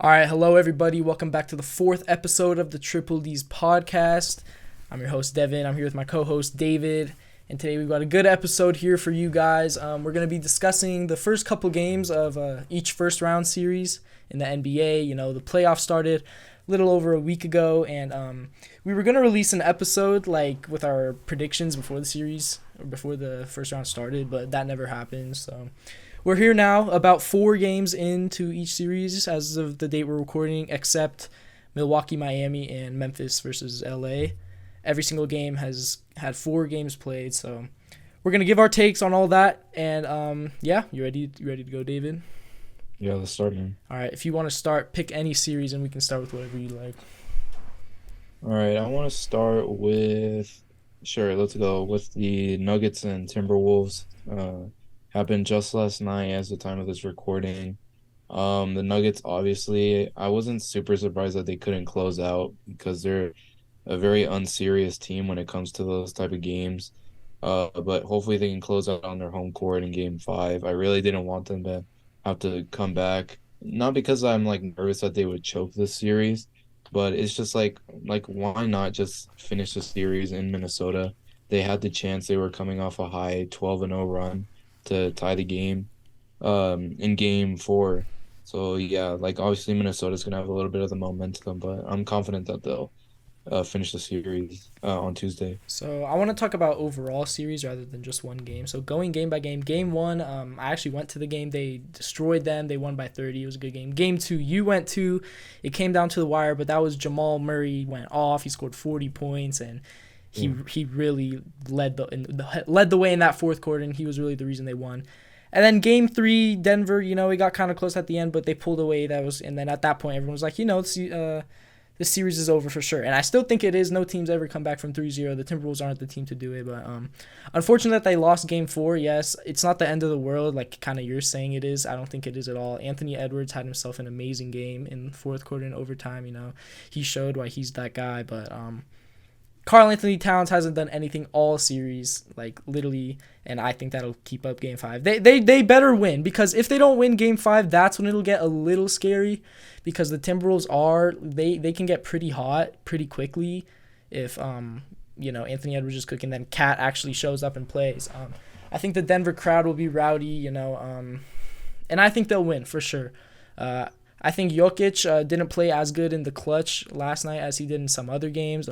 All right, hello everybody. Welcome back to the fourth episode of the Triple D's podcast. I'm your host Devin. I'm here with my co-host David, and today we've got a good episode here for you guys. We're going to be discussing the first couple games of each first round series in the NBA. You know, the playoffs started a little over a week ago, and we were going to release an episode like with our predictions before the series or before the first round started, but that never happened. So we're here now, about 4 games into each series as of the date we're recording, except Milwaukee, Miami, and Memphis versus LA. Every single game has had 4 games played, so we're gonna give our takes on all that. And yeah, you ready? You ready to go, David? Yeah, let's start, man. All right. If you want to start, pick any series, and we can start with whatever you like. All right, I want to start with, sure, let's go with the Nuggets and Timberwolves. Happened just last night as the time of this recording. The Nuggets, obviously, I wasn't super surprised that they couldn't close out because they're a very unserious team when it comes to those type of games. But hopefully they can close out on their home court in Game 5. I really didn't want them to have to come back. Not because I'm nervous that they would choke this series, but it's just like why not just finish the series in Minnesota? They had the chance. They were coming off a high 12-0 run to tie the game in Game 4. So yeah, obviously Minnesota's gonna have a little bit of the momentum, but I'm confident that they'll finish the series on Tuesday. So I want to talk about overall series rather than just one game. So going game by game. Game 1, I actually went to the game. They destroyed them. They won by 30. It was a good game. Game 2, you went to. It came down to the wire, but that was Jamal Murray went off. He scored 40 points, and he really led the way in that fourth quarter, and he was really the reason they won. And then Game 3, Denver, it got kind of close at the end, but they pulled away. And then at that point, everyone was like, this series is over for sure. And I still think it is. No team's ever come back from 3-0. The Timberwolves aren't the team to do it, but unfortunate that they lost Game 4. Yes, it's not the end of the world, like kind of you're saying it is. I don't think it is at all. Anthony Edwards had himself an amazing game in the fourth quarter and overtime. He showed why he's that guy, but Karl Anthony Towns hasn't done anything all series, literally, and I think that'll keep up Game 5. They better win, because if they don't win Game 5, that's when it'll get a little scary, because the Timberwolves they can get pretty hot pretty quickly if Anthony Edwards is cooking, then Cat actually shows up and plays. I think the Denver crowd will be rowdy, and I think they'll win for sure. I think Jokic didn't play as good in the clutch last night as he did in some other games.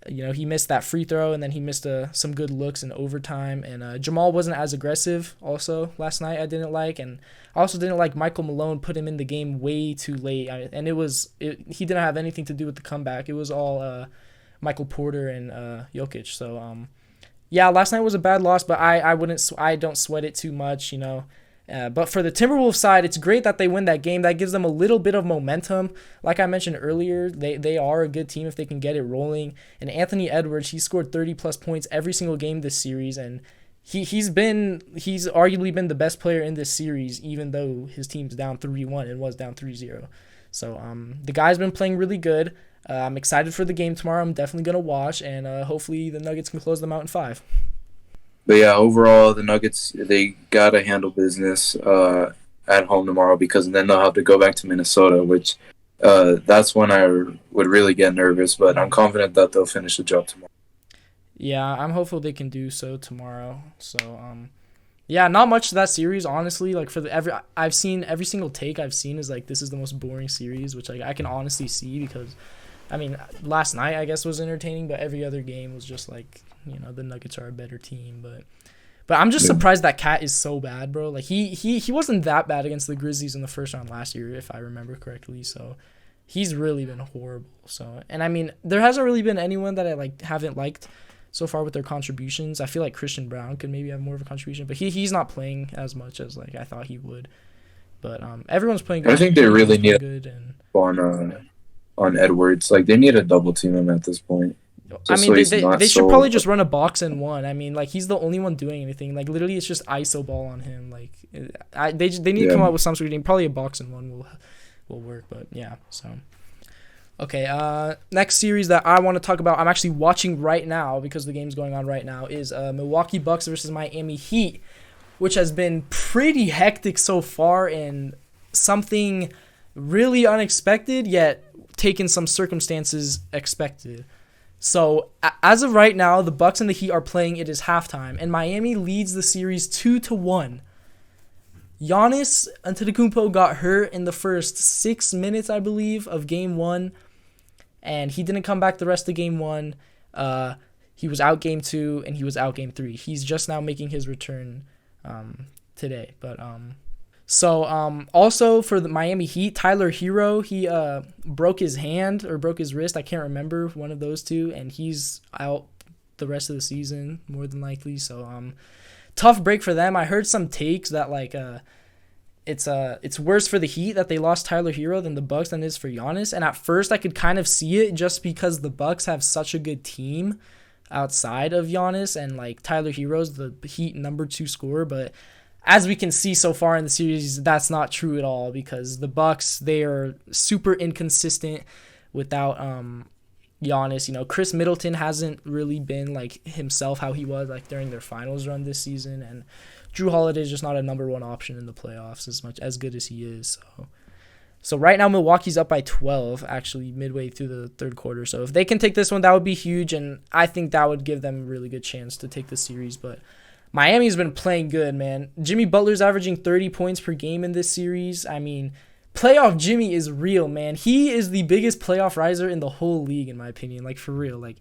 He missed that free throw, and then he missed some good looks in overtime. And Jamal wasn't as aggressive also last night, I didn't like. And I also didn't like Michael Malone put him in the game way too late. And he didn't have anything to do with the comeback. It was all Michael Porter and Jokic. So, yeah, last night was a bad loss, but I don't sweat it too much, But for the Timberwolves side, it's great that they win that game. That gives them a little bit of momentum. Like I mentioned earlier, they are a good team if they can get it rolling. And Anthony Edwards, he scored 30-plus points every single game this series, and he's arguably been the best player in this series, even though his team's down 3-1 and was down 3-0. So the guy's been playing really good. I'm excited for the game tomorrow. I'm definitely going to watch, and hopefully the Nuggets can close them out in 5. But yeah, overall, the Nuggets, they got to handle business at home tomorrow, because then they'll have to go back to Minnesota, which that's when I would really get nervous. But I'm confident that they'll finish the job tomorrow. Yeah, I'm hopeful they can do so tomorrow. So, yeah, not much to that series, honestly. I've seen every single take I've seen is this is the most boring series, which I can honestly see, because, last night I guess was entertaining, but every other game was just the Nuggets are a better team, but I'm just surprised that Cat is so bad, bro. He wasn't that bad against the Grizzlies in the first round last year, if I remember correctly. So he's really been horrible. So, and there hasn't really been anyone that I haven't liked so far with their contributions. I feel like Christian Brown could maybe have more of a contribution, but he's not playing as much as I thought he would. But everyone's playing good. I think they really need good and on Edwards. They need to double team him at this point. They should probably just run a box and one. He's the only one doing anything. Literally, it's just ISO ball on him. They need to come up with some sort of game. Probably a box and one will work. But yeah, so okay. Next series that I want to talk about, I'm actually watching right now because the game's going on right now, is Milwaukee Bucks versus Miami Heat, which has been pretty hectic so far, and something really unexpected, yet taken some circumstances expected. So as of right now, the Bucks and the Heat are playing. It is halftime, and Miami leads the series 2-1. Giannis Antetokounmpo got hurt in the first 6 minutes, I believe, of Game 1, and he didn't come back the rest of Game 1. He was out Game 2, and he was out Game 3. He's just now making his return today. But also for the Miami Heat, Tyler Hero, he broke his hand or broke his wrist. I can't remember, one of those two, and he's out the rest of the season more than likely. So tough break for them. I heard some takes that like it's worse for the Heat that they lost Tyler Hero than the Bucks than it is for Giannis. And at first I could kind of see it just because the Bucks have such a good team outside of Giannis, and like Tyler Hero's the Heat number 2 scorer. But as we can see so far in the series, that's not true at all, because the Bucks, they are super inconsistent without Giannis. You know, Chris Middleton hasn't really been like himself how he was like during their finals run this season, and Drew Holiday is just not a number 1 option in the playoffs as good as he is. So right now Milwaukee's up by 12 actually midway through the third quarter. So if they can take this one, that would be huge, and I think that would give them a really good chance to take the series. But Miami's been playing good, man. Jimmy Butler's averaging 30 points per game in this series. I mean, playoff Jimmy is real, man. He is the biggest playoff riser in the whole league, in my opinion. Like, for real. Like,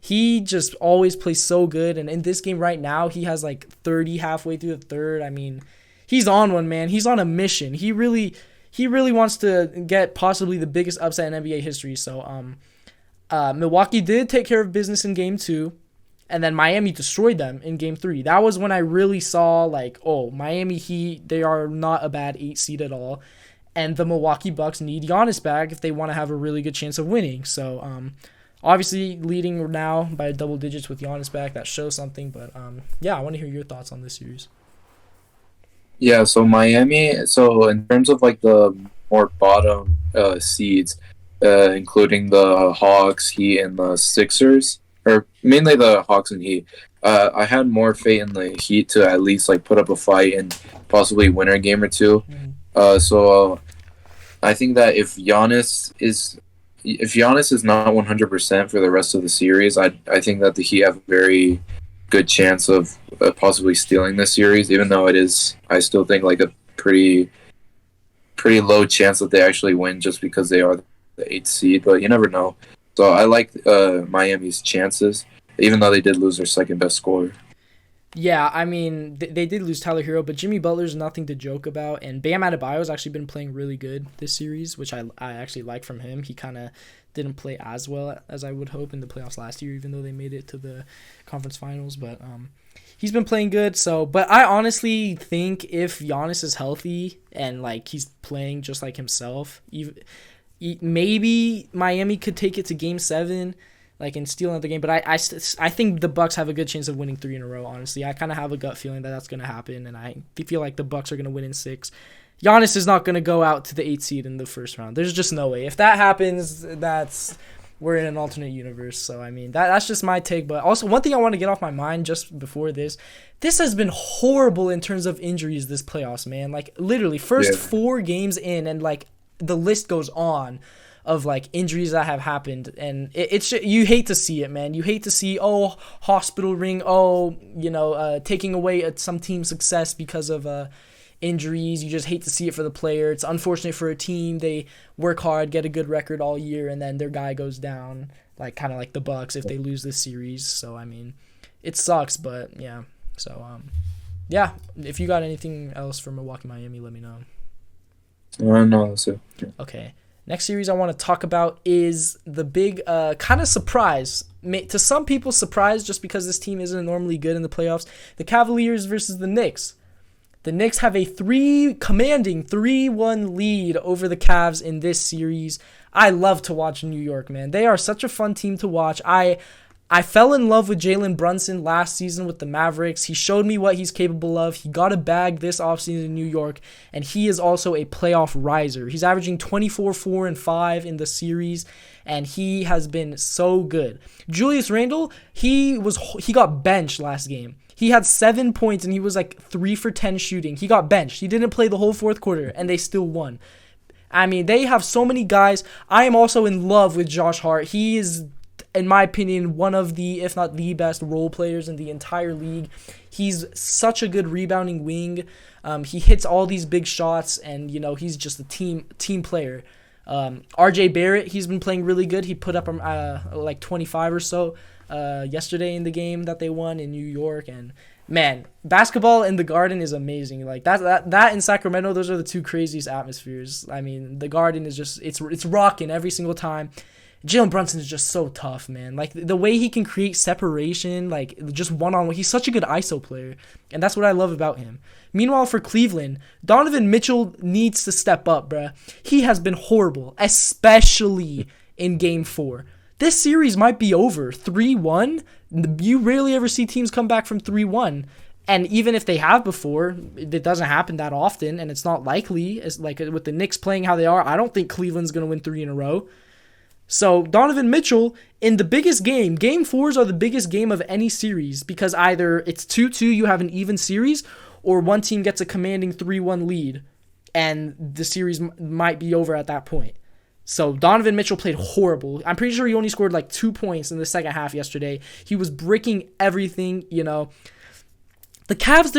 he just always plays so good. And in this game right now, he has like 30 halfway through the third. I mean, he's on one, man. He's on a mission. He really wants to get possibly the biggest upset in NBA history. So Milwaukee did take care of business in Game 2. And then Miami destroyed them in Game 3. That was when I really saw, like, oh, Miami Heat, they are not a bad 8 seed at all. And the Milwaukee Bucks need Giannis back if they want to have a really good chance of winning. So, obviously, leading now by double digits with Giannis back, that shows something. But, yeah, I want to hear your thoughts on this series. Yeah, so Miami, so in terms of, like, the more bottom seeds, including the Hawks, Heat, and the Sixers, or mainly the Hawks and Heat, I had more faith in the Heat to at least like put up a fight and possibly win a game or two. So I think that if Giannis is not 100% for the rest of the series, I think that the Heat have a very good chance of possibly stealing this series. Even though I still think like a pretty low chance that they actually win just because they are the 8th seed. But you never know. So I like Miami's chances, even though they did lose their second best scorer. Yeah, I mean, they did lose Tyler Hero, but Jimmy Butler's nothing to joke about. And Bam Adebayo's actually been playing really good this series, which I actually like from him. He kind of didn't play as well as I would hope in the playoffs last year, even though they made it to the conference finals. But he's been playing good. So, but I honestly think if Giannis is healthy and like he's playing just like himself, maybe Miami could take it to Game 7, like, and steal another game. But I think the Bucks have a good chance of winning 3 in a row, honestly. I kind of have a gut feeling that that's going to happen, and I feel like the Bucks are going to win in 6. Giannis is not going to go out to the 8th seed in the first round. There's just no way. If that happens, we're in an alternate universe. So, I mean, that's just my take. But also, one thing I want to get off my mind just before this has been horrible in terms of injuries this playoffs, man. Like, literally, first 4 games in, and, like, the list goes on of like injuries that have happened, and it's you hate to see it, man. You hate to see hospital ring, taking away some team's success because of injuries. You just hate to see it for the player. It's unfortunate for a team. They work hard, get a good record all year, and then their guy goes down, like kind of like the Bucks if they lose this series. So I mean, it sucks, but yeah. So yeah. If you got anything else for Milwaukee, Miami, let me know. No, that's it. Okay. Next series I want to talk about is the big kind of surprise. To some people, surprise just because this team isn't normally good in the playoffs. The Cavaliers versus the Knicks. The Knicks have a commanding 3-1 lead over the Cavs in this series. I love to watch New York, man. They are such a fun team to watch. I fell in love with Jalen Brunson last season with the Mavericks. He showed me what he's capable of. He got a bag this offseason in New York, and he is also a playoff riser. He's averaging 24, 4, and 5 in the series, and he has been so good. Julius Randle, he got benched last game. He had 7 points, and he was like 3 for 10 shooting. He got benched. He didn't play the whole fourth quarter, and they still won. I mean, they have so many guys. I am also in love with Josh Hart. He is, in my opinion, one of the, if not the best role players in the entire league. He's such a good rebounding wing. He hits all these big shots, and he's just a team player. RJ Barrett, he's been playing really good. He put up like 25 or so yesterday in the game that they won in New York, and man, basketball in the Garden is amazing. Like that in Sacramento, those are the two craziest atmospheres. I mean, the Garden is just it's rocking every single time. Jalen Brunson is just so tough, man. Like the way he can create separation, like just one-on-one. He's such a good ISO player, and that's what I love about him. Meanwhile, for Cleveland, Donovan Mitchell needs to step up, bruh. He has been horrible, especially in Game 4. This series might be over 3-1. You rarely ever see teams come back from 3-1. And even if they have before, it doesn't happen that often, and it's not likely. It's like with the Knicks playing how they are, I don't think Cleveland's going to win 3 in a row. So Donovan Mitchell, in the biggest game, Game 4s are the biggest game of any series because either it's 2-2, you have an even series, or one team gets a commanding 3-1 lead, and the series might be over at that point. So Donovan Mitchell played horrible. I'm pretty sure he only scored like 2 points in the second half yesterday. He was breaking everything, The Cavs,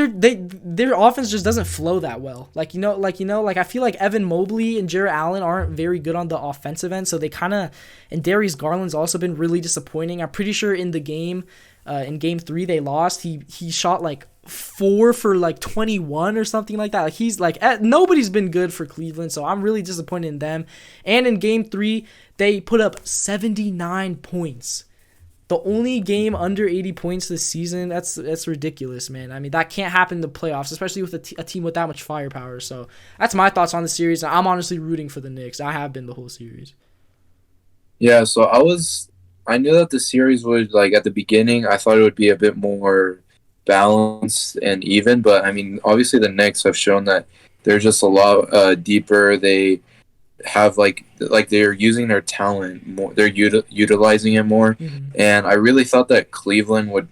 their offense just doesn't flow that well. I feel like Evan Mobley and Jarrett Allen aren't very good on the offensive end, so they kind of, and Darius Garland's also been really disappointing. I'm pretty sure in the game, in Game 3 they lost. He shot like 4 for like 21 or something like that. Like he's like nobody's been good for Cleveland, so I'm really disappointed in them. And in Game 3 they put up 79 points. The only game under 80 points this season, that's ridiculous, man. I mean, that can't happen in the playoffs, especially with a team with that much firepower. So that's my thoughts on the series. I'm honestly rooting for the Knicks. I have been the whole series. Yeah, so I knew that the series would, like, at the beginning, I thought it would be a bit more balanced and even. But, I mean, obviously the Knicks have shown that they're just a lot deeper. They have like they're using their talent more, they're utilizing it more. And I really thought that Cleveland would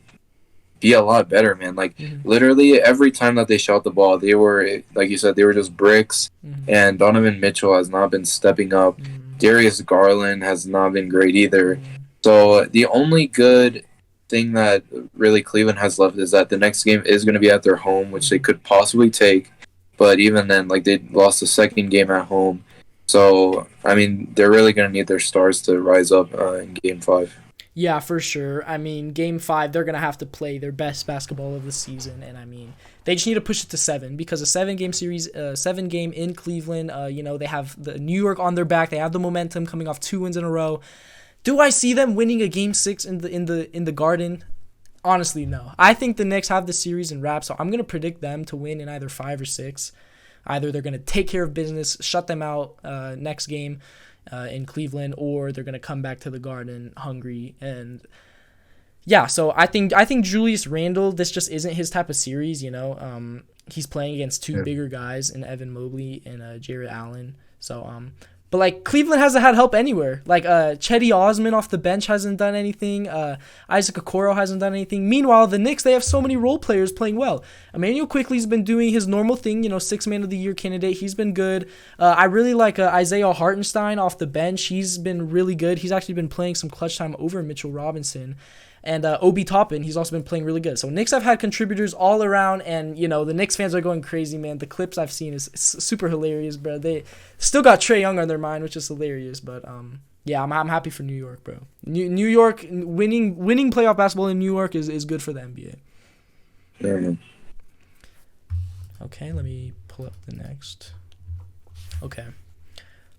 be a lot better, man. Like literally every time that they shot the ball, they were, like you said, they were just bricks. And Donovan Mitchell has not been stepping up. Darius Garland has not been great either. So the only good thing that really Cleveland has left is that the next game is going to be at their home, which they could possibly take, but even then, like, they lost the second game at home. So, I mean, they're really going to need their stars to rise up in Game 5. Yeah, for sure. I mean, Game 5, they're going to have to play their best basketball of the season. And, I mean, they just need to push it to 7 because a 7-game series, 7-game in Cleveland, they have the New York on their back. They have the momentum coming off 2 wins in a row. Do I see them winning a Game 6 in the Garden? Honestly, no. I think the Knicks have the series in wrap, so I'm going to predict them to win in either 5 or 6. Either they're going to take care of business, shut them out next game in Cleveland, or they're going to come back to the Garden hungry. And yeah, so I think Julius Randle, this just isn't his type of series. He's playing against two bigger guys in Evan Mobley and Jarrett Allen. So but like Cleveland hasn't had help anywhere. Like Chetty Osman off the bench hasn't done anything. Isaac Okoro hasn't done anything. Meanwhile, the Knicks, they have so many role players playing well. Emmanuel Quickley's been doing his normal thing, Sixth Man of the Year candidate. He's been good. I really like Isaiah Hartenstein off the bench. He's been really good. He's actually been playing some clutch time over Mitchell Robinson. And Obi Toppin, he's also been playing really good. So Knicks have had contributors all around, and, the Knicks fans are going crazy, man. The clips I've seen is super hilarious, bro. They still got Trae Young on their mind, which is hilarious. But, yeah, I'm happy for New York, bro. New York, winning playoff basketball in New York is good for the NBA. Yeah. Okay, let me pull up the next. Okay.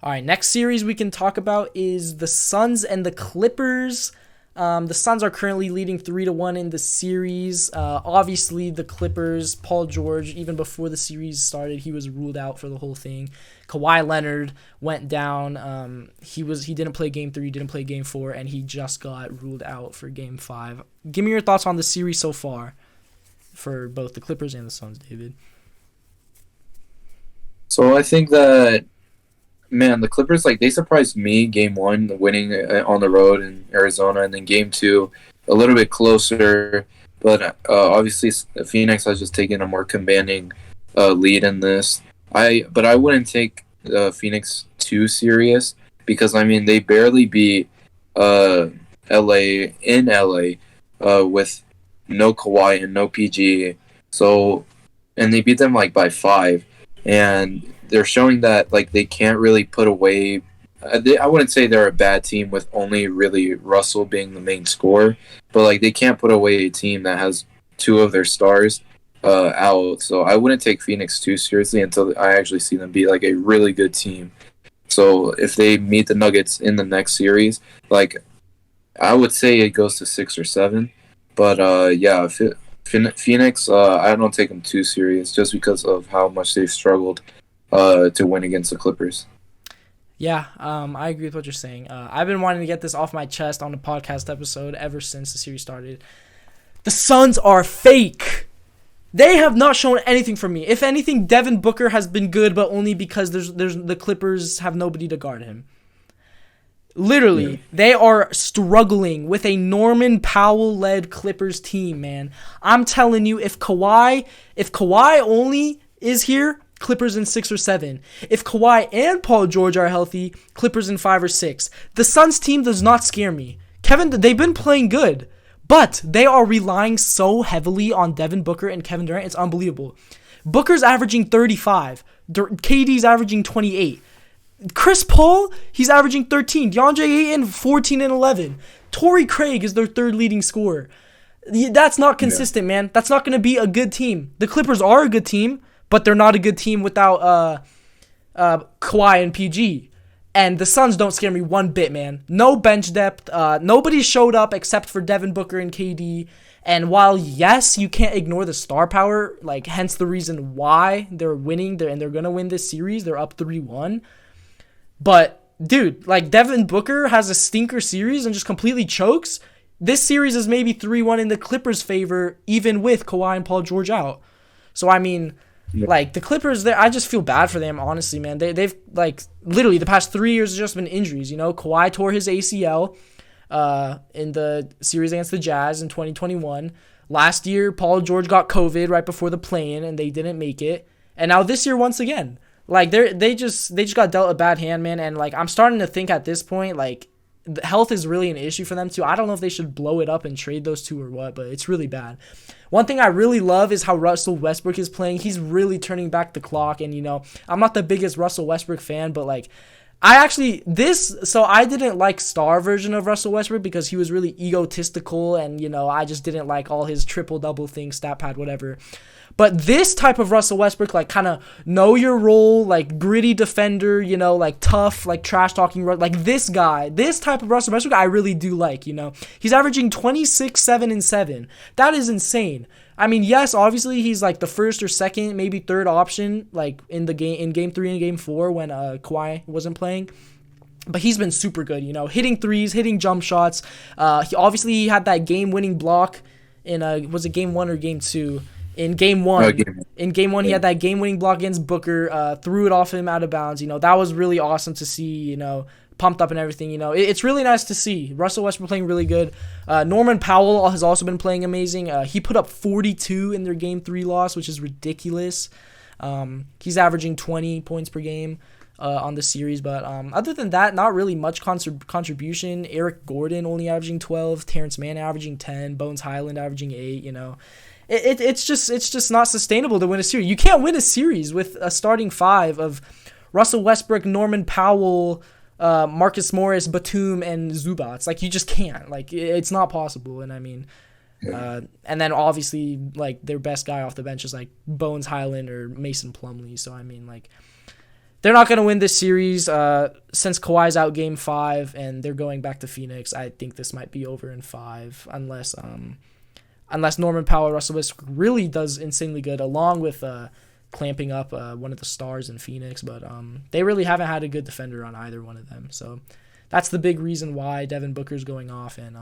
All right, next series we can talk about is the Suns and the Clippers. The Suns are currently leading 3-1 in the series. Obviously, the Clippers, Paul George, even before the series started, he was ruled out for the whole thing. Kawhi Leonard went down. He didn't play Game 3, didn't play Game 4, and he just got ruled out for Game 5. Give me your thoughts on the series so far for both the Clippers and the Suns, David. So I think that, man, the Clippers, they surprised me Game 1, winning on the road in Arizona, and then Game 2, a little bit closer. But obviously, Phoenix has just taken a more commanding lead in this. But I wouldn't take Phoenix too serious because I mean they barely beat LA in LA with no Kawhi and no PG. So and they beat them like by 5, and they're showing that like they can't really put away. I wouldn't say they're a bad team with only really Russell being the main scorer, but like they can't put away a team that has 2 of their stars out. So I wouldn't take Phoenix too seriously until I actually see them be like a really good team. So if they meet the Nuggets in the next series, like I would say it goes to 6 or 7. But yeah, Phoenix, I don't take them too serious just because of how much they've struggled to win against the Clippers. Yeah, I agree with what you're saying. I've been wanting to get this off my chest on a podcast episode ever since the series started. The Suns are fake. They have not shown anything for me. If anything, Devin Booker has been good, but only because there's the Clippers have nobody to guard him. Literally, They are struggling with a Norman Powell-led Clippers team, man. I'm telling you, if Kawhi only is here, Clippers in 6 or 7. If Kawhi and Paul George are healthy, Clippers in 5 or 6. The Suns team does not scare me. They've been playing good, but they are relying so heavily on Devin Booker and Kevin Durant. It's unbelievable. Booker's averaging 35. KD's averaging 28. Chris Paul, he's averaging 13. DeAndre Ayton, 14 and 11. Torrey Craig is their 3rd leading scorer. That's not consistent, man. That's not going to be a good team. The Clippers are a good team, but they're not a good team without Kawhi and PG. And the Suns don't scare me one bit, man. No bench depth. Nobody showed up except for Devin Booker and KD. And while, yes, you can't ignore the star power, like hence the reason why they're winning, and they're going to win this series. They're up 3-1. But, dude, like Devin Booker has a stinker series and just completely chokes. This series is maybe 3-1 in the Clippers' favor, even with Kawhi and Paul George out. So, I mean, like, the Clippers, I just feel bad for them, honestly, man. They've, like, literally the past 3 years has just been injuries, you know? Kawhi tore his ACL in the series against the Jazz in 2021. Last year, Paul George got COVID right before the play-in, and they didn't make it. And now this year, once again. Like, they just got dealt a bad hand, man. And, like, I'm starting to think at this point, like, health is really an issue for them, too. I don't know if they should blow it up and trade those two or what, but it's really bad. One thing I really love is how Russell Westbrook is playing. He's really turning back the clock. And, you know, I'm not the biggest Russell Westbrook fan, but, like, I didn't like star version of Russell Westbrook because he was really egotistical and, you know, I just didn't like all his triple-double thing, stat pad, whatever. But this type of Russell Westbrook, like, kind of know your role, like, gritty defender, you know, like, tough, like, trash-talking, like, this type of Russell Westbrook, I really do like, you know. He's averaging 26, 7, and 7. That is insane. I mean, yes, obviously, he's, like, the first or second, maybe third option, like, in Game 3 and Game 4 when Kawhi wasn't playing. But he's been super good, you know, hitting threes, hitting jump shots. He had that game-winning block in, was it Game 1 or Game 2? In Game 1, he had that game-winning block against Booker, threw it off him out of bounds. You know, that was really awesome to see, you know, pumped up and everything. You know, it's really nice to see. Russell Westbrook playing really good. Norman Powell has also been playing amazing. He put up 42 in their Game 3 loss, which is ridiculous. He's averaging 20 points per game on the series. But other than that, not really much contribution. Eric Gordon only averaging 12. Terrence Mann averaging 10. Bones Highland averaging 8, you know. It's just not sustainable to win a series. You can't win a series with a starting 5 of Russell Westbrook, Norman Powell, Marcus Morris, Batum, and Zubac. Like, you just can't. Like, it's not possible. And I mean, and then obviously, like, their best guy off the bench is like Bones Highland or Mason Plumlee. So I mean, like, they're not gonna win this series since Kawhi's out Game 5 and they're going back to Phoenix. I think this might be over in 5 unless Norman Powell, Russell Westbrook really does insanely good, along with clamping up one of the stars in Phoenix. But they really haven't had a good defender on either one of them. So that's the big reason why Devin Booker's going off. And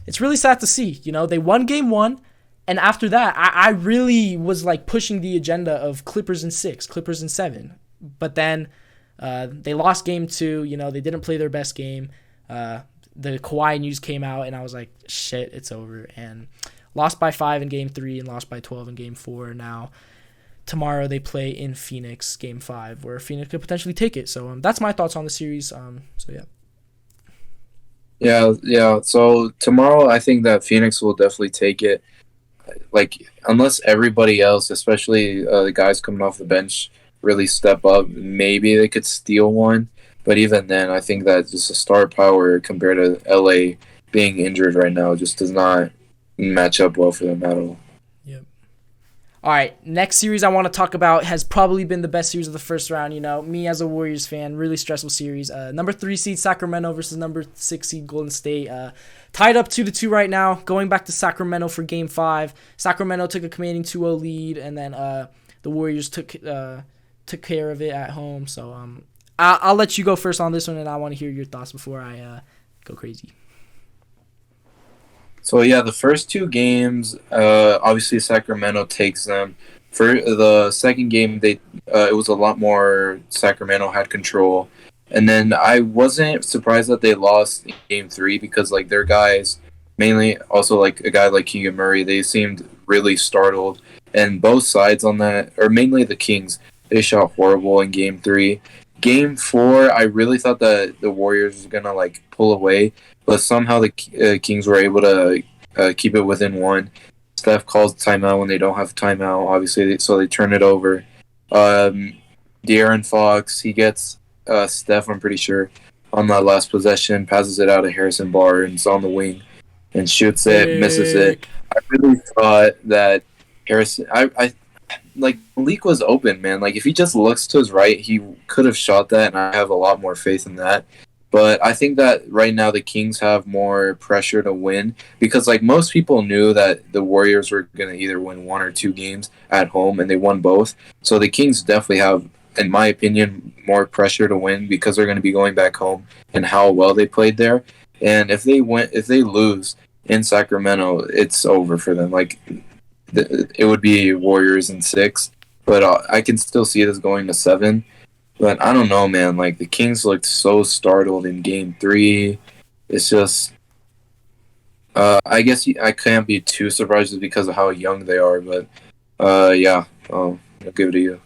it's really sad to see. You know, they won Game 1, and after that, I really was, like, pushing the agenda of Clippers in 6, Clippers in 7. But then they lost Game 2. You know, they didn't play their best game. The Kawhi news came out, and I was like, shit, it's over. And lost by 5 in Game 3 and lost by 12 in Game 4. Now, tomorrow they play in Phoenix, Game 5, where Phoenix could potentially take it. So that's my thoughts on the series. So yeah. Yeah. So tomorrow, I think that Phoenix will definitely take it. Like, unless everybody else, especially the guys coming off the bench, really step up, maybe they could steal one. But even then, I think that just the star power compared to LA being injured right now just does not match up well for them at all. Yep. All right, next series I want to talk about has probably been the best series of the first round. You know, me as a Warriors fan, really stressful series. Number 3 seed Sacramento versus number 6 seed Golden State. Tied up 2-2 right now. Going back to Sacramento for Game 5. Sacramento took a commanding 2-0 lead, and then the Warriors took care of it at home. So I'll let you go first on this one, and I want to hear your thoughts before I go crazy. So yeah, the first 2 games, obviously Sacramento takes them. For the second game, it was a lot more Sacramento had control, and then I wasn't surprised that they lost in Game 3 because like their guys, mainly also like a guy like Keegan Murray, they seemed really startled, and both sides on that, or mainly the Kings, they shot horrible in Game 3. Game 4, I really thought that the Warriors were gonna like pull away, but somehow the Kings were able to keep it within 1. Steph calls timeout when they don't have timeout, obviously, so they turn it over. De'Aaron Fox, he gets Steph, I'm pretty sure, on that last possession, passes it out to Harrison Barnes on the wing, and shoots it, misses it. I really thought that Harrison, I like Malik was open, man. Like if he just looks to his right, he could have shot that, and I have a lot more faith in that. But I think that right now the Kings have more pressure to win because like most people knew that the Warriors were going to either win 1 or 2 games at home, and they won both. So the Kings definitely have, in my opinion, more pressure to win because they're going to be going back home and how well they played there. And if they lose in Sacramento, it's over for them. Like it would be Warriors in 6, but I can still see this going to 7. But I don't know, man. Like, the Kings looked so startled in Game 3. It's just... I guess I can't be too surprised just because of how young they are. But, yeah. I'll give it to you.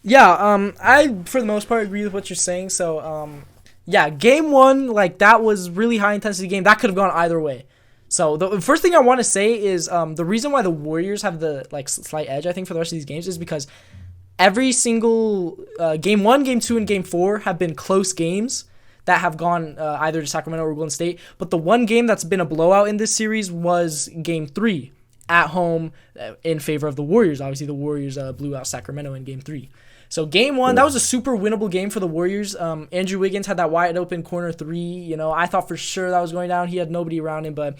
Yeah, I, for the most part, agree with what you're saying. So, yeah, Game 1, like, that was really high-intensity game. That could have gone either way. So, the first thing I want to say is the reason why the Warriors have the, like, slight edge, I think, for the rest of these games is because... every single Game 1, Game 2, and Game 4 have been close games that have gone either to Sacramento or Golden State. But the one game that's been a blowout in this series was Game 3 at home in favor of the Warriors. Obviously, the Warriors blew out Sacramento in Game 3. So Game 1, that was a super winnable game for the Warriors. Andrew Wiggins had that wide open corner 3. You know, I thought for sure that was going down. He had nobody around him, but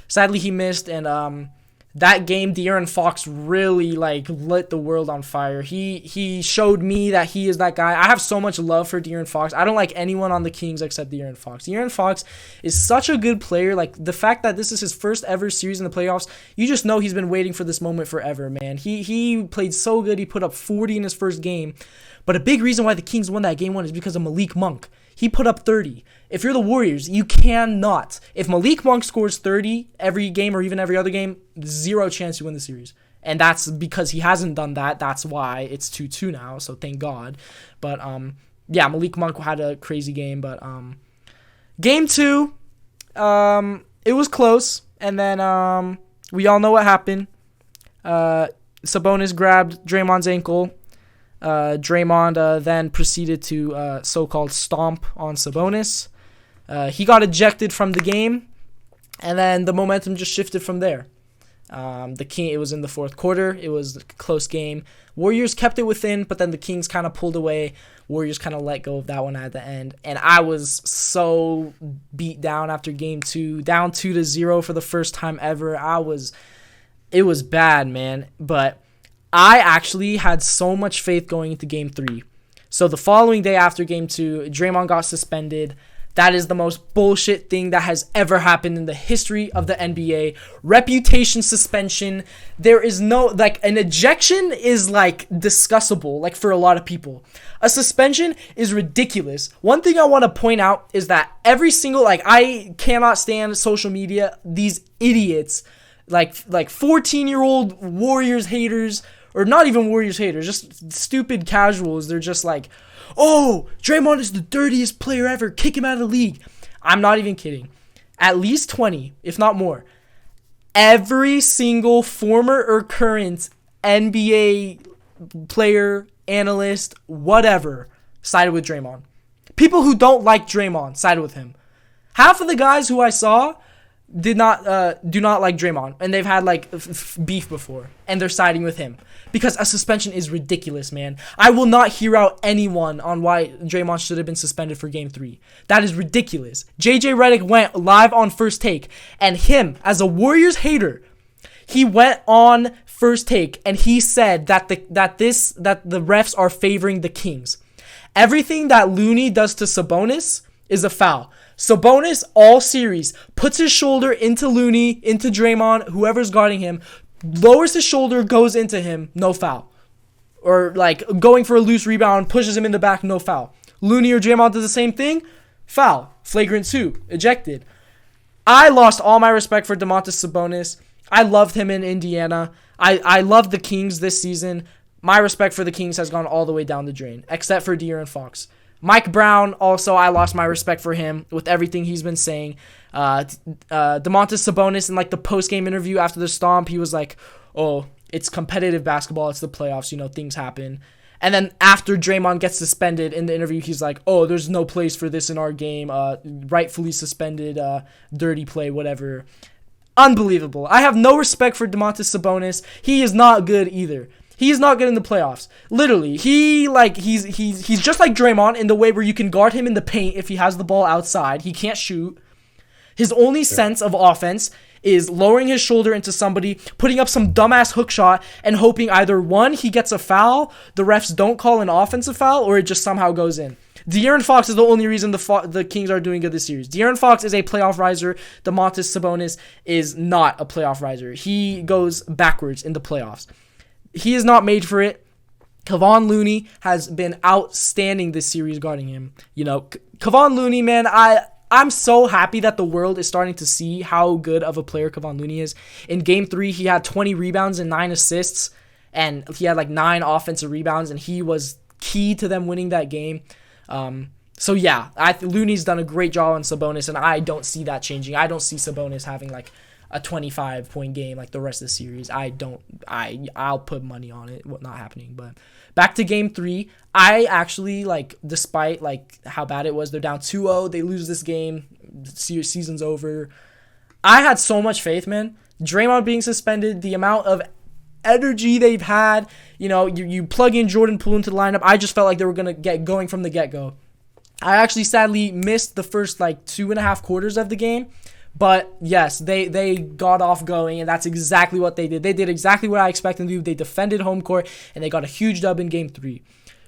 sadly he missed. And that game, De'Aaron Fox really like lit the world on fire. He showed me that he is that guy. I have so much love for De'Aaron Fox. I don't like anyone on the Kings except De'Aaron Fox. De'Aaron Fox is such a good player. Like the fact that this is his first ever series in the playoffs, you just know he's been waiting for this moment forever, man. He played so good. He put up 40 in his first game. But a big reason why the Kings won that Game 1 is because of Malik Monk. He put up 30. If you're the Warriors, you cannot. If Malik Monk scores 30 every game or even every other game, 0 chance you win the series. And that's because he hasn't done that. That's why it's 2-2 now, so thank God. But, yeah, Malik Monk had a crazy game. But Game 2, it was close. And then we all know what happened. Sabonis grabbed Draymond's ankle. Draymond then proceeded to so-called stomp on Sabonis. He got ejected from the game, and then the momentum just shifted from there. It was in the fourth quarter. It was a close game. Warriors kept it within, but then the Kings kind of pulled away. Warriors kind of let go of that one at the end. And I was so beat down after Game 2, down 2-0 for the first time ever. It was bad, man. But I actually had so much faith going into Game 3. So the following day after Game 2, Draymond got suspended. That is the most bullshit thing that has ever happened in the history of the NBA. Reputation suspension. There is no, like, an ejection is, like, discussable, like, for a lot of people. A suspension is ridiculous. One thing I want to point out is that every single, like, I cannot stand social media. These idiots, like 14-year-old Warriors haters, or not even Warriors haters, just stupid casuals. They're just like, oh, Draymond is the dirtiest player ever. Kick him out of the league. I'm not even kidding. At least 20, if not more. Every single former or current NBA player, analyst, whatever, sided with Draymond. People who don't like Draymond sided with him. Half of the guys who I saw do not like Draymond, and they've had like beef before, and they're siding with him because a suspension is ridiculous, man. I will not hear out anyone on why Draymond should have been suspended for Game 3. That is ridiculous. JJ Redick went live on First Take, and him, as a Warriors hater, he went on First Take, and he said that the refs are favoring the Kings. Everything that Looney does to Sabonis is a foul. Sabonis, all series, puts his shoulder into Looney, into Draymond, whoever's guarding him, lowers his shoulder, goes into him, no foul. Or, like, going for a loose rebound, pushes him in the back, no foul. Looney or Draymond does the same thing, foul. Flagrant 2, ejected. I lost all my respect for Domantas Sabonis. I loved him in Indiana. I loved the Kings this season. My respect for the Kings has gone all the way down the drain, except for De'Aaron Fox. Mike Brown, also, I lost my respect for him with everything he's been saying. Domantas Sabonis, in like the post-game interview after the stomp, he was like, oh, it's competitive basketball. It's the playoffs. You know, things happen. And then after Draymond gets suspended in the interview, he's like, oh, there's no place for this in our game. Rightfully suspended, dirty play, whatever. Unbelievable. I have no respect for Domantas Sabonis. He is not good either. He is not good in the playoffs. Literally, he's just like Draymond in the way where you can guard him in the paint if he has the ball outside. He can't shoot. His only sense of offense is lowering his shoulder into somebody, putting up some dumbass hook shot, and hoping either one, he gets a foul, the refs don't call an offensive foul, or it just somehow goes in. De'Aaron Fox is the only reason the Kings are doing good this series. De'Aaron Fox is a playoff riser. Domantas Sabonis is not a playoff riser. He goes backwards in the playoffs. He is not made for it. Kevon Looney has been outstanding this series guarding him. You know, Kevon Looney, man, I'm so happy that the world is starting to see how good of a player Kevon Looney is. In Game 3, he had 20 rebounds and 9 assists, and he had like 9 offensive rebounds, and he was key to them winning that game. So yeah, Looney's done a great job on Sabonis, and I don't see that changing. I don't see Sabonis having like a 25-point game like the rest of the series. I'll put money on it. Not happening. But back to Game 3, I actually, like, despite like how bad it was, they're down 2-0. They lose this game. Season's over. I had so much faith, man. Draymond being suspended, the amount of energy they've had. You know, you plug in Jordan Poole into the lineup. I just felt like they were going to get going from the get-go. I actually sadly missed the first like 2.5 quarters of the game. But yes, they got off going, and that's exactly what they did. They did exactly what I expected them to do. They defended home court, and they got a huge dub in Game 3.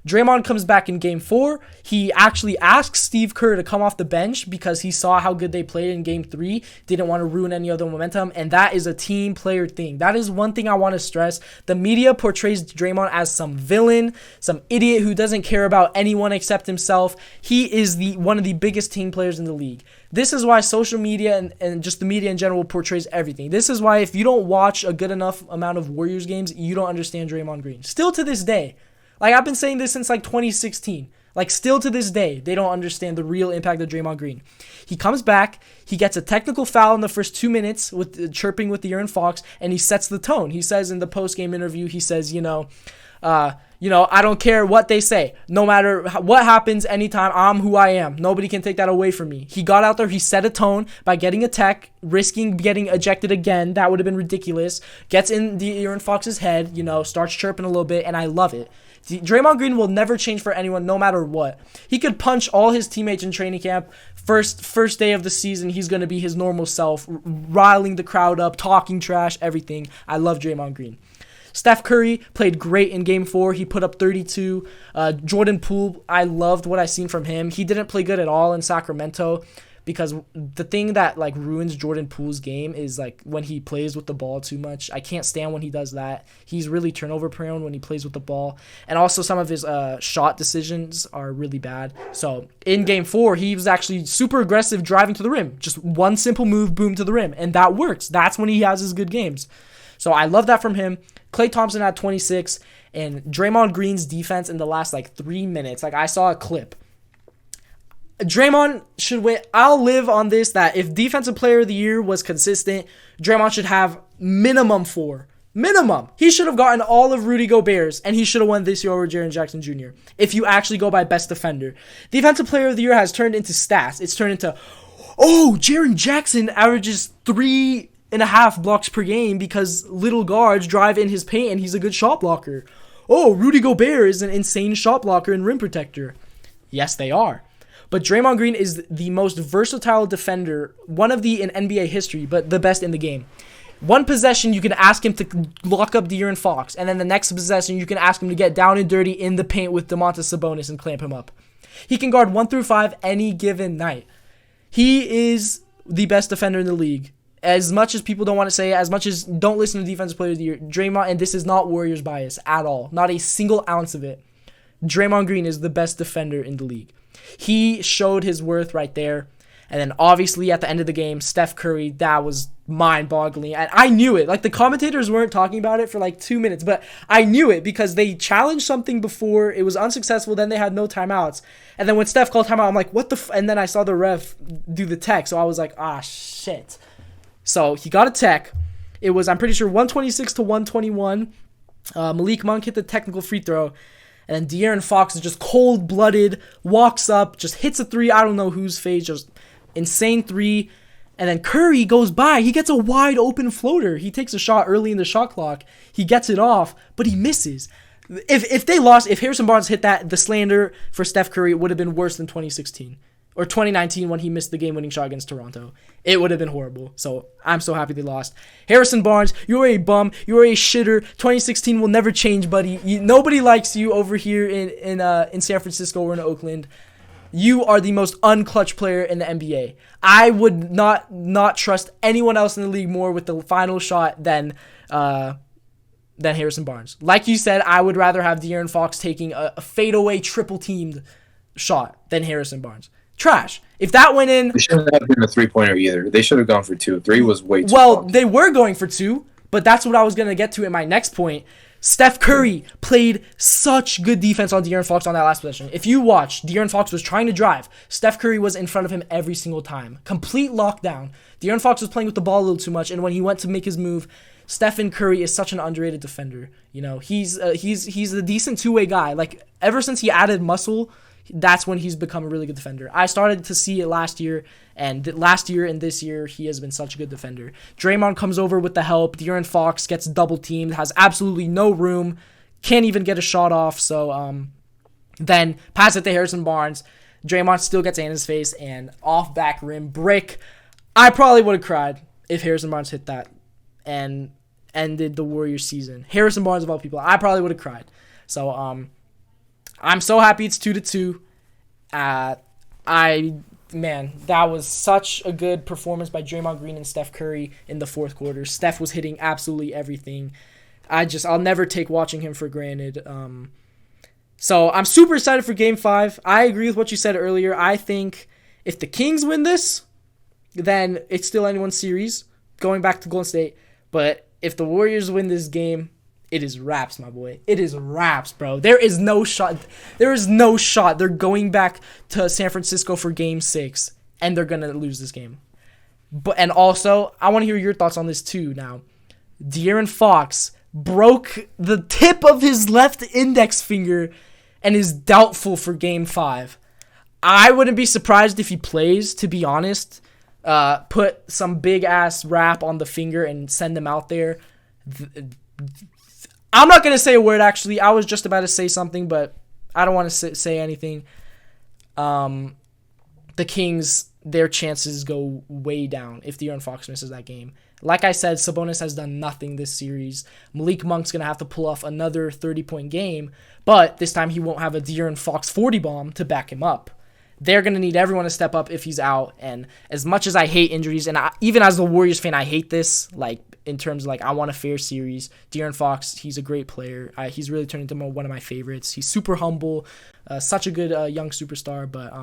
Draymond comes back in Game 4. He actually asked Steve Kerr to come off the bench because he saw how good they played in Game 3, didn't want to ruin any of the momentum, and that is a team player thing. That is one thing I want to stress. The media portrays Draymond as some villain, some idiot who doesn't care about anyone except himself. He is one of the biggest team players in the league. This is why social media and just the media in general portrays everything. This is why if you don't watch a good enough amount of Warriors games, you don't understand Draymond Green. Still to this day. Like, I've been saying this since, like, 2016. Like, still to this day, they don't understand the real impact of Draymond Green. He comes back, he gets a technical foul in the first 2 minutes with chirping with De'Aaron Fox, and he sets the tone. He says in the post-game interview, he says, I don't care what they say. No matter what happens anytime, I'm who I am. Nobody can take that away from me. He got out there. He set a tone by getting a tech, risking getting ejected again. That would have been ridiculous. Gets in De'Aaron Fox's head, starts chirping a little bit, and I love it. Draymond Green will never change for anyone, no matter what. He could punch all his teammates in training camp. First day of the season, he's going to be his normal self, riling the crowd up, talking trash, everything. I love Draymond Green. Steph Curry played great in Game 4. He put up 32. Jordan Poole, I loved what I seen from him. He didn't play good at all in Sacramento because the thing that like ruins Jordan Poole's game is like when he plays with the ball too much. I can't stand when he does that. He's really turnover prone when he plays with the ball. And also some of his shot decisions are really bad. So in Game 4, he was actually super aggressive driving to the rim. Just one simple move, boom, to the rim. And that works. That's when he has his good games. So I love that from him. Klay Thompson had 26, and Draymond Green's defense in the last 3 minutes. I saw a clip. Draymond should win. I'll live on this, that if Defensive Player of the Year was consistent, Draymond should have minimum 4. Minimum. He should have gotten all of Rudy Gobert's, and he should have won this year over Jaren Jackson Jr. If you actually go by best defender. Defensive Player of the Year has turned into stats. It's turned into, Jaren Jackson averages 3.5 blocks per game because little guards drive in his paint and he's a good shot blocker. Rudy Gobert is an insane shot blocker and rim protector. Yes, they are. But Draymond Green is the most versatile defender, one of the in NBA history, but the best in the game. One possession, you can ask him to lock up De'Aaron Fox, and then the next possession, you can ask him to get down and dirty in the paint with Domantas Sabonis and clamp him up. He can guard 1 through 5 any given night. He is the best defender in the league. As much as people don't want to say it, as much as don't listen to Defensive Player of the Year, Draymond, and this is not Warriors bias at all, not a single ounce of it, Draymond Green is the best defender in the league. He showed his worth right there. And then obviously at the end of the game, Steph Curry, that was mind-boggling. And I knew it. The commentators weren't talking about it for 2 minutes, but I knew it because they challenged something before. It was unsuccessful. Then they had no timeouts. And then when Steph called timeout, I'm like, what the and then I saw the ref do the tech. So I was like, shit. So he got a tech. It was, I'm pretty sure, 126 to 121. Malik Monk hit the technical free throw. And then De'Aaron Fox is just cold-blooded, walks up, just hits a 3. I don't know whose face, just insane 3. And then Curry goes by. He gets a wide-open floater. He takes a shot early in the shot clock. He gets it off, but he misses. If they lost, if Harrison Barnes hit that, the slander for Steph Curry would have been worse than 2016. Or 2019 when he missed the game-winning shot against Toronto. It would have been horrible. So I'm so happy they lost. Harrison Barnes, you're a bum. You're a shitter. 2016 will never change, buddy. Nobody likes you over here in San Francisco or in Oakland. You are the most unclutch player in the NBA. I would not trust anyone else in the league more with the final shot than Harrison Barnes. Like you said, I would rather have De'Aaron Fox taking a fadeaway triple-teamed shot than Harrison Barnes. Trash. If that went in... They shouldn't have been a three-pointer either. They should have gone for 2. 3 was way too long. They were going for 2, but that's what I was going to get to in my next point. Steph Curry played such good defense on De'Aaron Fox on that last possession. If you watch, De'Aaron Fox was trying to drive. Steph Curry was in front of him every single time. Complete lockdown. De'Aaron Fox was playing with the ball a little too much, and when he went to make his move, Stephen Curry is such an underrated defender. He's a decent two-way guy. Ever since he added muscle, that's when he's become a really good defender. I started to see it last year, and last year and this year, he has been such a good defender. Draymond comes over with the help. De'Aaron Fox gets double-teamed, has absolutely no room, can't even get a shot off. So then pass it to Harrison Barnes. Draymond still gets in his face, and off-back rim brick. I probably would have cried if Harrison Barnes hit that and ended the Warriors season. Harrison Barnes, of all people, I probably would have cried. So, I'm so happy it's 2-2. That was such a good performance by Draymond Green and Steph Curry in the fourth quarter. Steph was hitting absolutely everything. I'll never take watching him for granted. So I'm super excited for Game 5. I agree with what you said earlier. I think if the Kings win this, then it's still anyone's series, going back to Golden State. But if the Warriors win this game, it is wraps, my boy. It is wraps, bro. There is no shot. They're going back to San Francisco for Game 6, and they're going to lose this game. And also, I want to hear your thoughts on this too now. De'Aaron Fox broke the tip of his left index finger and is doubtful for Game 5. I wouldn't be surprised if he plays, to be honest. Put some big-ass wrap on the finger and send him out there. I'm not going to say a word, actually. I was just about to say something, but I don't want to say anything. The Kings, their chances go way down if De'Aaron Fox misses that game. Like I said, Sabonis has done nothing this series. Malik Monk's going to have to pull off another 30-point game, but this time he won't have a De'Aaron Fox 40 bomb to back him up. They're going to need everyone to step up if he's out, and as much as I hate injuries, and even as the Warriors fan, I hate this, in terms of, I want a fair series. De'Aaron Fox, he's a great player. He's really turned into one of my favorites. He's super humble, such a good young superstar, but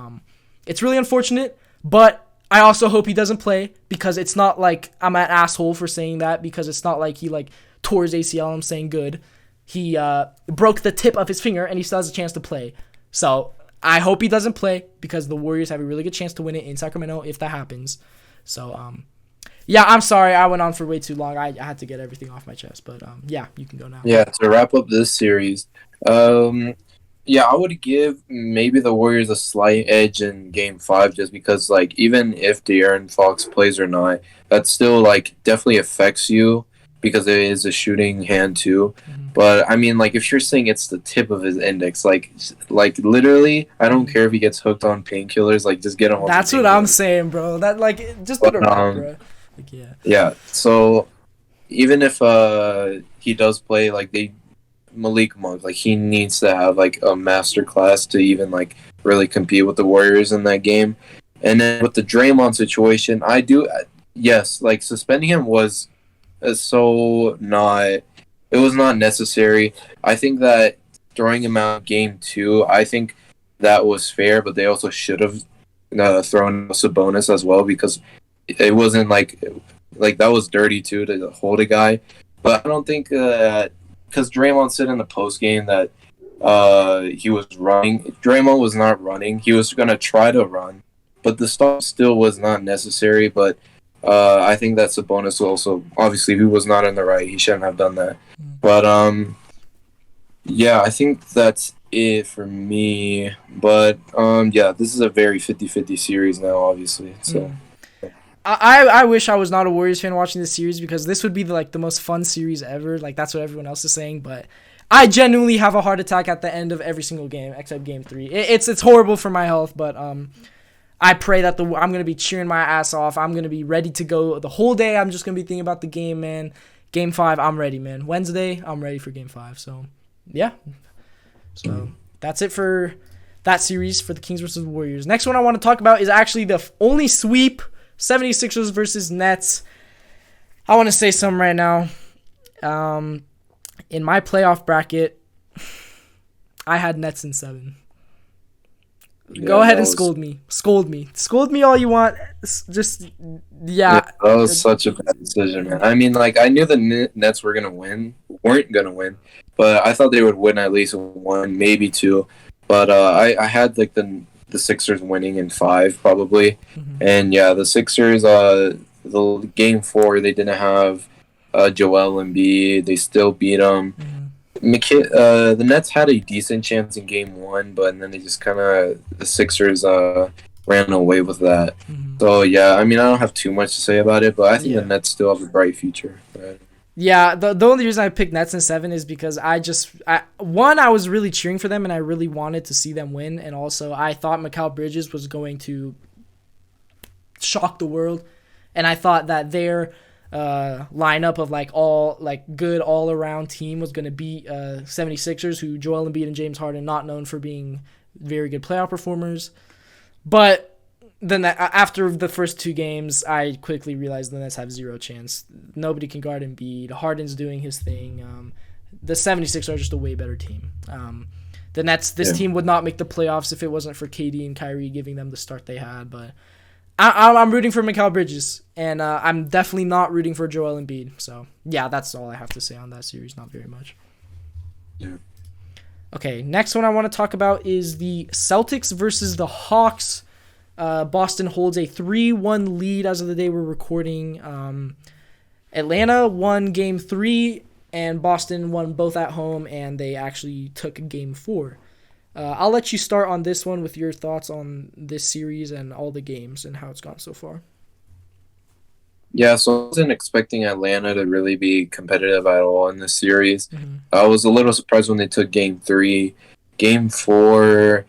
it's really unfortunate, but I also hope he doesn't play, because it's not like I'm an asshole for saying that, because it's not like he, tore his ACL. I'm saying good. He broke the tip of his finger, and he still has a chance to play. So I hope he doesn't play because the Warriors have a really good chance to win it in Sacramento if that happens. So, yeah, I'm sorry. I went on for way too long. I had to get everything off my chest. But, yeah, you can go now. Yeah, to wrap up this series, yeah, I would give maybe the Warriors a slight edge in Game 5 just because, like, even if De'Aaron Fox plays or not, that still, like, definitely affects you because it is a shooting hand too. Mm-hmm. But, I mean, like, if you're saying it's the tip of his index, like literally, I don't care if he gets hooked on painkillers, like, just get him on That's what I'm saying, bro. That, like, just put it right, bro. Like, yeah. Yeah, so even if he does play, like, Malik Monk, like, he needs to have, like, a master class to even, like, really compete with the Warriors in that game. And then with the Draymond situation, yes, like, suspending him was it was not necessary. I think that throwing him out Game 2, I think that was fair, but they also should have thrown Sabonis as well because it wasn't, like that was dirty, too, to hold a guy. But I don't think that because Draymond said in the post game that he was running. Draymond was not running. He was going to try to run, but the stop still was not necessary. But I think that Sabonis also, obviously, he was not in the right. He shouldn't have done that. But yeah, I think that's it for me. But yeah, this is a very 50-50 series now, obviously. So. I wish I was not a Warriors fan watching this series because this would be the most fun series ever. Like, that's what everyone else is saying, but I genuinely have a heart attack at the end of every single game except Game 3. It's horrible for my health, but I pray that I'm gonna be cheering my ass off. I'm gonna be ready to go the whole day. I'm just gonna be thinking about the game, man. Game 5, I'm ready, man. Wednesday, I'm ready for Game 5. So yeah, so that's it for that series for the Kings versus the Warriors. Next one I want to talk about is actually the only sweep. 76ers versus Nets. I want to say something right now. In my playoff bracket, I had Nets in 7. Yeah, Go ahead and scold me. Scold me all you want. Just, yeah. That was such a bad decision, man. I mean, like, I knew the Nets weren't going to win, but I thought they would win at least 1, maybe 2. But I had, like, the Sixers winning in 5 probably. And yeah, the Sixers, the Game 4, they didn't have Joel Embiid. They still beat them. The Nets had a decent chance in Game 1, but then they just the Sixers ran away with that. So yeah, I mean, I don't have too much to say about it, but I think the Nets still have a bright future. Right? Yeah, the only reason I picked Nets in 7 is because I was really cheering for them and I really wanted to see them win, and also I thought Mikal Bridges was going to shock the world, and I thought that their lineup of good all around team was going to beat 76ers, who Joel Embiid and James Harden not known for being very good playoff performers. But then after the first 2 games, I quickly realized the Nets have zero chance. Nobody can guard Embiid. Harden's doing his thing. The 76ers are just a way better team. The Nets, this team would not make the playoffs if it wasn't for KD and Kyrie giving them the start they had. But I'm rooting for Mikal Bridges, and I'm definitely not rooting for Joel Embiid. So, yeah, that's all I have to say on that series. Not very much. Yeah. Okay, next one I want to talk about is the Celtics versus the Hawks. Boston holds a 3-1 lead as of the day we're recording. Atlanta won Game 3, and Boston won both at home, and they actually took Game 4. I'll let you start on this one with your thoughts on this series and all the games and how it's gone so far. Yeah, so I wasn't expecting Atlanta to really be competitive at all in this series. I was a little surprised when they took Game 3. Game 4,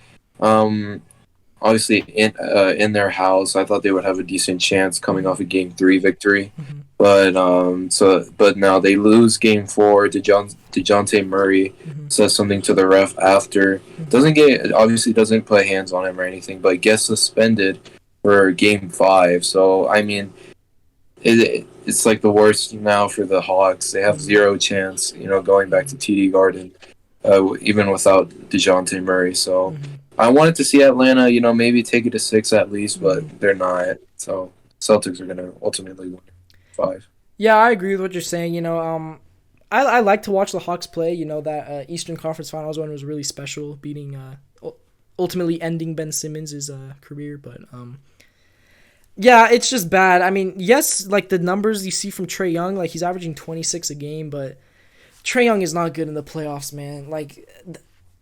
obviously in their house, I thought they would have a decent chance coming off a Game 3 victory. But now they lose Game 4. Dejounte Murray says something to the ref after. Doesn't play hands on him or anything, but gets suspended for Game 5. So I mean, it's like the worst now for the Hawks. They have zero chance, going back to TD Garden, even without Dejounte Murray. So I wanted to see Atlanta, maybe take it to 6 at least, but they're not. So Celtics are going to ultimately win 5. Yeah, I agree with what you're saying. I like to watch the Hawks play. You know, that Eastern Conference Finals one was really special, beating ultimately ending Ben Simmons' career. But yeah, it's just bad. I mean, yes, like the numbers you see from Trae Young, like he's averaging 26 a game, but Trae Young is not good in the playoffs, man. Like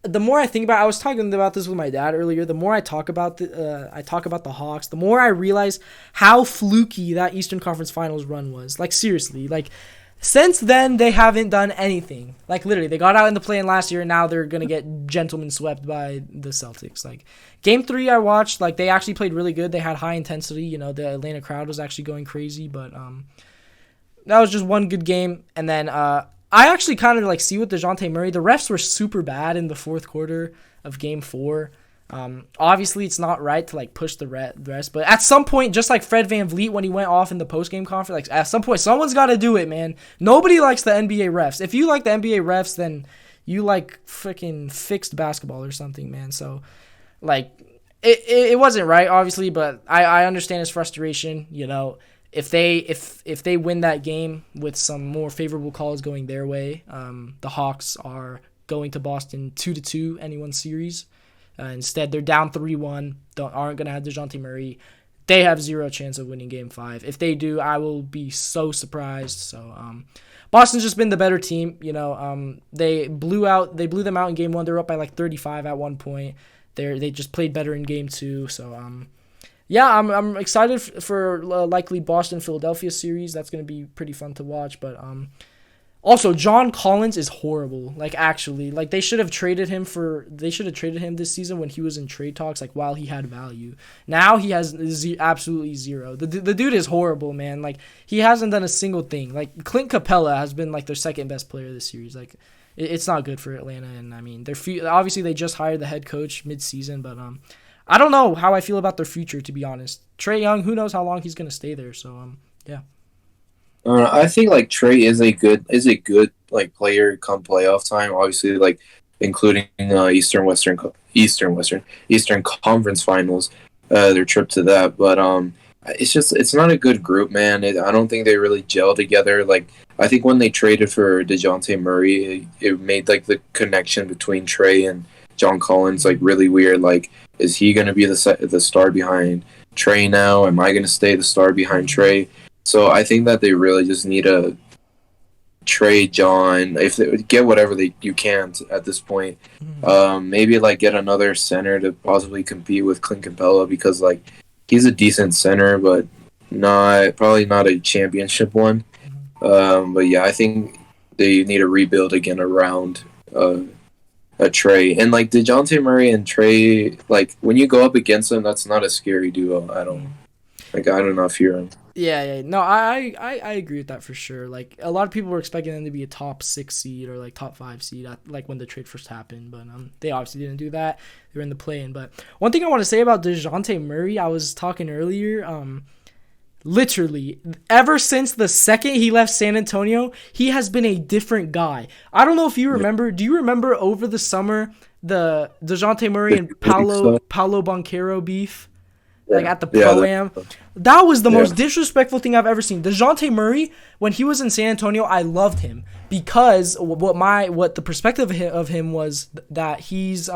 the more I think about, I was talking about this with my dad earlier. The more I talk about the Hawks, the more I realize how fluky that Eastern Conference Finals run was. Like seriously, like since then they haven't done anything. Like literally, they got out in the play-in last year, and now they're gonna get gentlemen swept by the Celtics. Like Game 3, I watched. Like they actually played really good. They had high intensity. You know, the Atlanta crowd was actually going crazy, but that was just one good game, and then I actually kind of like see with Dejounte Murray, the refs were super bad in the fourth quarter of Game 4. Obviously, it's not right to like push the rest, but at some point, just like Fred VanVleet when he went off in the post-game conference, like at some point, someone's got to do it, man. Nobody likes the NBA refs. If you like the NBA refs, then you like freaking fixed basketball or something, man. So, like, it wasn't right, obviously, but I understand his frustration, you know. If they win that game with some more favorable calls going their way, the Hawks are going to Boston 2-2 anyone's series. Instead, they're down 3-1. Aren't going to have Dejounte Murray. They have zero chance of winning Game 5. If they do, I will be so surprised. So Boston's just been the better team. You know, they blew them out in Game 1. They were up by like 35 at one point. They just played better in Game 2. So yeah, I'm excited for likely Boston-Philadelphia series. That's going to be pretty fun to watch. But also, John Collins is horrible. Like, actually. Like, they should have traded him this season when he was in trade talks, like, while he had value. Now he has absolutely zero. The dude is horrible, man. Like, he hasn't done a single thing. Like, Clint Capella has been, like, their second-best player this series. Like, it's not good for Atlanta. And, I mean, obviously they just hired the head coach mid-season, but I don't know how I feel about their future, to be honest. Trae Young, who knows how long he's going to stay there. So, yeah. I think like Trae is a good like player come playoff time. Obviously, like including Eastern Conference Finals, their trip to that. But it's not a good group, man. I don't think they really gel together. Like I think when they traded for Dejounte Murray, it made like the connection between Trae and John Collins like really weird. Like, is he going to be the star behind Trae now? Am I going to stay the star behind Trae? So I think that they really just need to trade John. If they get whatever you can at this point, maybe like get another center to possibly compete with Clint Capella, because like he's a decent center, but probably not a championship one. But yeah, I think they need to rebuild again around a Trae, and like Dejounte Murray and Trae. Like when you go up against them, that's not a scary duo. I don't know if you're. Yeah. No, I agree with that for sure. Like, a lot of people were expecting them to be a top 6 seed or, like, top 5 seed, like, when the trade first happened. But they obviously didn't do that. They were in the play-in. But one thing I want to say about Dejounte Murray, I was talking earlier, literally, ever since the second he left San Antonio, he has been a different guy. I don't know if you remember. Do you remember over the summer the Dejounte Murray and Paolo Banchero beef? Like at the Pro-Am. That was the most disrespectful thing I've ever seen. Dejounte Murray, when he was in San Antonio, I loved him because what the perspective of him was that he's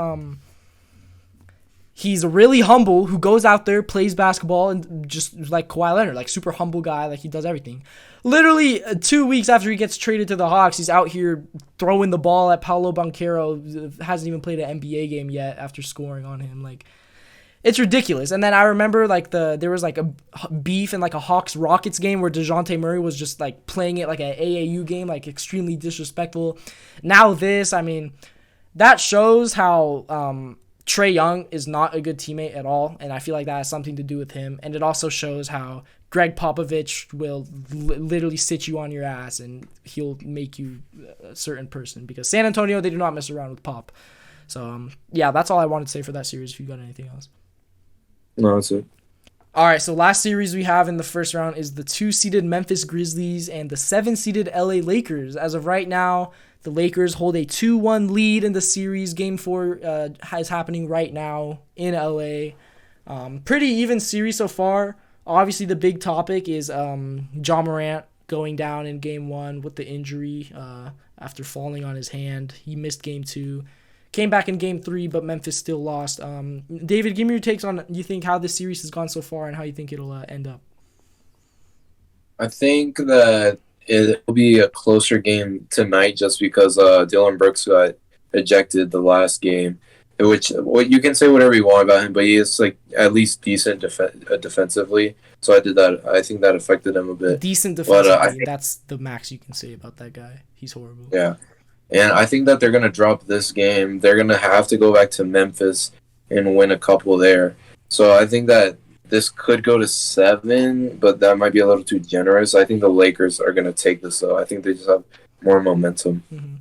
really humble, who goes out there, plays basketball, and just like Kawhi Leonard, like super humble guy, like he does everything. Literally 2 weeks after he gets traded to the Hawks, he's out here throwing the ball at Paolo Banchero, hasn't even played an NBA game yet after scoring on him. Like, it's ridiculous. And then I remember like there was like a beef in like a Hawks Rockets game where Dejounte Murray was just like playing it like an AAU game, like extremely disrespectful. Now this, I mean, that shows how Trae Young is not a good teammate at all, and I feel like that has something to do with him. And it also shows how Greg Popovich will literally sit you on your ass and he'll make you a certain person, because San Antonio, they do not mess around with Pop. So yeah, that's all I wanted to say for that series. If you got anything else. No, that's it. All right, so last series we have in the first round is the 2-seeded Memphis Grizzlies and the 7-seeded LA Lakers. As of right now, the Lakers hold a 2-1 lead in the series. Game 4 is happening right now in LA. Pretty even series so far. Obviously, the big topic is Ja Morant going down in Game 1 with the injury. after falling on his hand. He missed game 2. Came back in game 3, but Memphis still lost. David, give me your takes on you think how this series has gone so far and how you think it'll end up. I think that it will be a closer game tonight just because Dylan Brooks got ejected the last game. Which you can say whatever you want about him, but he is like at least decent defensively. So I think that affected him a bit. Decent defensively. That's the max you can say about that guy. He's horrible. Yeah, and I think that they're gonna drop this game. They're gonna have to go back to Memphis and win a couple there. So I think that this could go to 7, but that might be a little too generous. I think the Lakers are gonna take this though. I think they just have more momentum. Mm-hmm.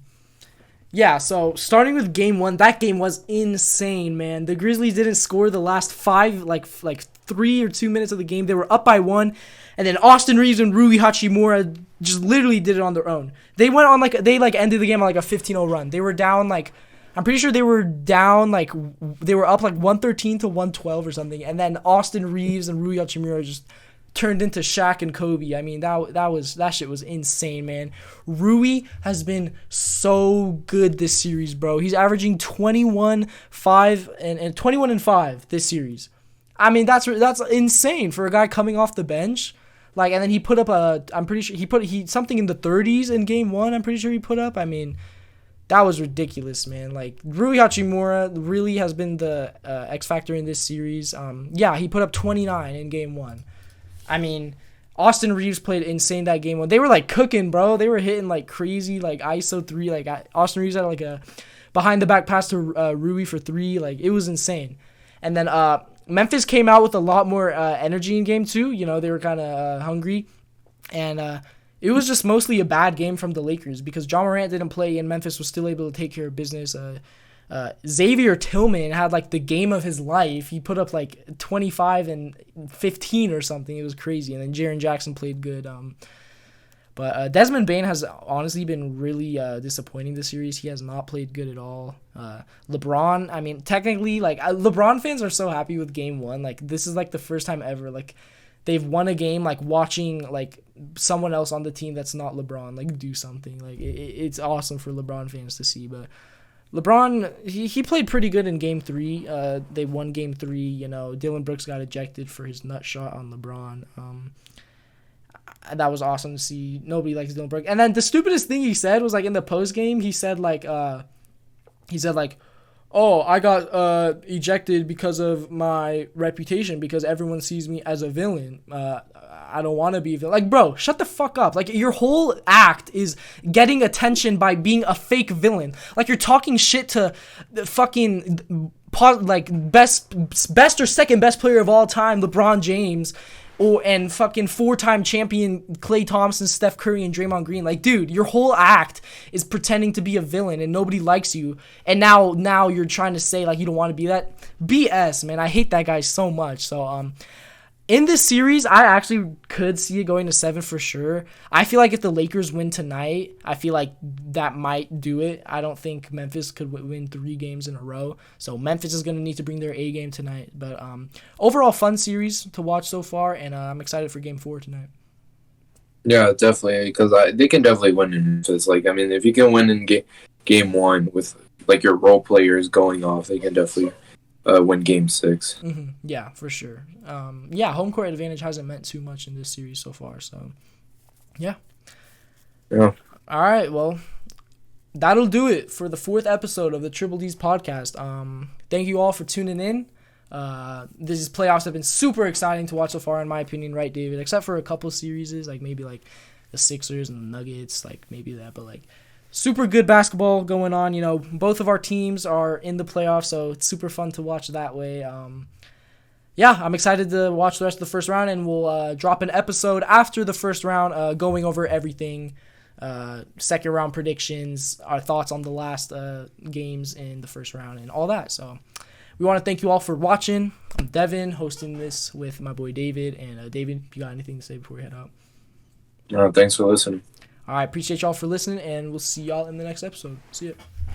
Yeah, so starting with game 1, that game was insane, man. The Grizzlies didn't score the last 5, like 3 or 2 minutes of the game. They were up by 1, and then Austin Reeves and Rui Hachimura just literally did it on their own. They went on they ended the game on like a 15-0 run. They were down I'm pretty sure they were down they were up 113 to 112 or something, and then Austin Reeves and Rui Hachimura just turned into Shaq and Kobe. I mean, that shit was insane, man. Rui has been so good this series, bro. He's averaging 21, 5 and 21 and 5 this series. I mean, that's insane for a guy coming off the bench. And then he put up I'm pretty sure he put something in the 30s in game 1. I'm pretty sure he put up. I mean, that was ridiculous, man. Rui Hachimura really has been the X factor in this series. He put up 29 in game 1. I mean, Austin Reeves played insane that game 1. They were cooking, bro. They were hitting crazy, ISO 3. Austin Reeves had a behind the back pass to Rui for 3. It was insane. And then Memphis came out with a lot more energy in game 2. You know, they were kind of hungry. And it was just mostly a bad game from the Lakers because John Morant didn't play and Memphis was still able to take care of business. Xavier Tillman had the game of his life. He put up 25 and 15 or something. It was crazy. And then Jaren Jackson played good. But Desmond Bane has honestly been really disappointing this series. He has not played good at all. LeBron, I mean, technically, LeBron fans are so happy with game 1. This is the first time ever they've won a game watching someone else on the team that's not LeBron do something. It's awesome for LeBron fans to see. But LeBron, he played pretty good in game 3. They won game 3. You know, Dylan Brooks got ejected for his nut shot on LeBron. That was awesome to see. Nobody likes Dylan Brooks. And then the stupidest thing he said was in the post game. He said oh, I got ejected because of my reputation because everyone sees me as a villain. I don't want to be a villain. Bro, shut the fuck up. Your whole act is getting attention by being a fake villain. You're talking shit to the fucking best or second best player of all time, LeBron James, and fucking 4-time champion Klay Thompson, Steph Curry, and Draymond Green. Dude, your whole act is pretending to be a villain and nobody likes you. And now you're trying to say you don't want to be that. BS, man. I hate that guy so much. So in this series, I actually could see it going to 7 for sure. I feel if the Lakers win tonight, I feel that might do it. I don't think Memphis could win 3 games in a row. So Memphis is going to need to bring their A game tonight. But overall, fun series to watch so far, and I'm excited for game 4 tonight. Yeah, definitely, because they can definitely win in Memphis. If you can win in game 1 with your role players going off, they can definitely win game 6. Mm-hmm. Yeah, for sure. Home court advantage hasn't meant too much in this series so far. So, yeah. Yeah. All right. Well, that'll do it for the 4th episode of the Triple D's podcast. Thank you all for tuning in. These playoffs have been super exciting to watch so far, in my opinion, right, David? Except for a couple series, maybe the Sixers and the Nuggets, maybe that, but super good basketball going on. You know, both of our teams are in the playoffs, so it's super fun to watch that way. I'm excited to watch the rest of the first round, and we'll drop an episode after the first round going over everything, second round predictions, our thoughts on the last games in the first round, and all that. So we want to thank you all for watching. I'm Devin, hosting this with my boy David. And David, you got anything to say before we head out? Thanks for listening. All right, appreciate y'all for listening, and we'll see y'all in the next episode. See ya.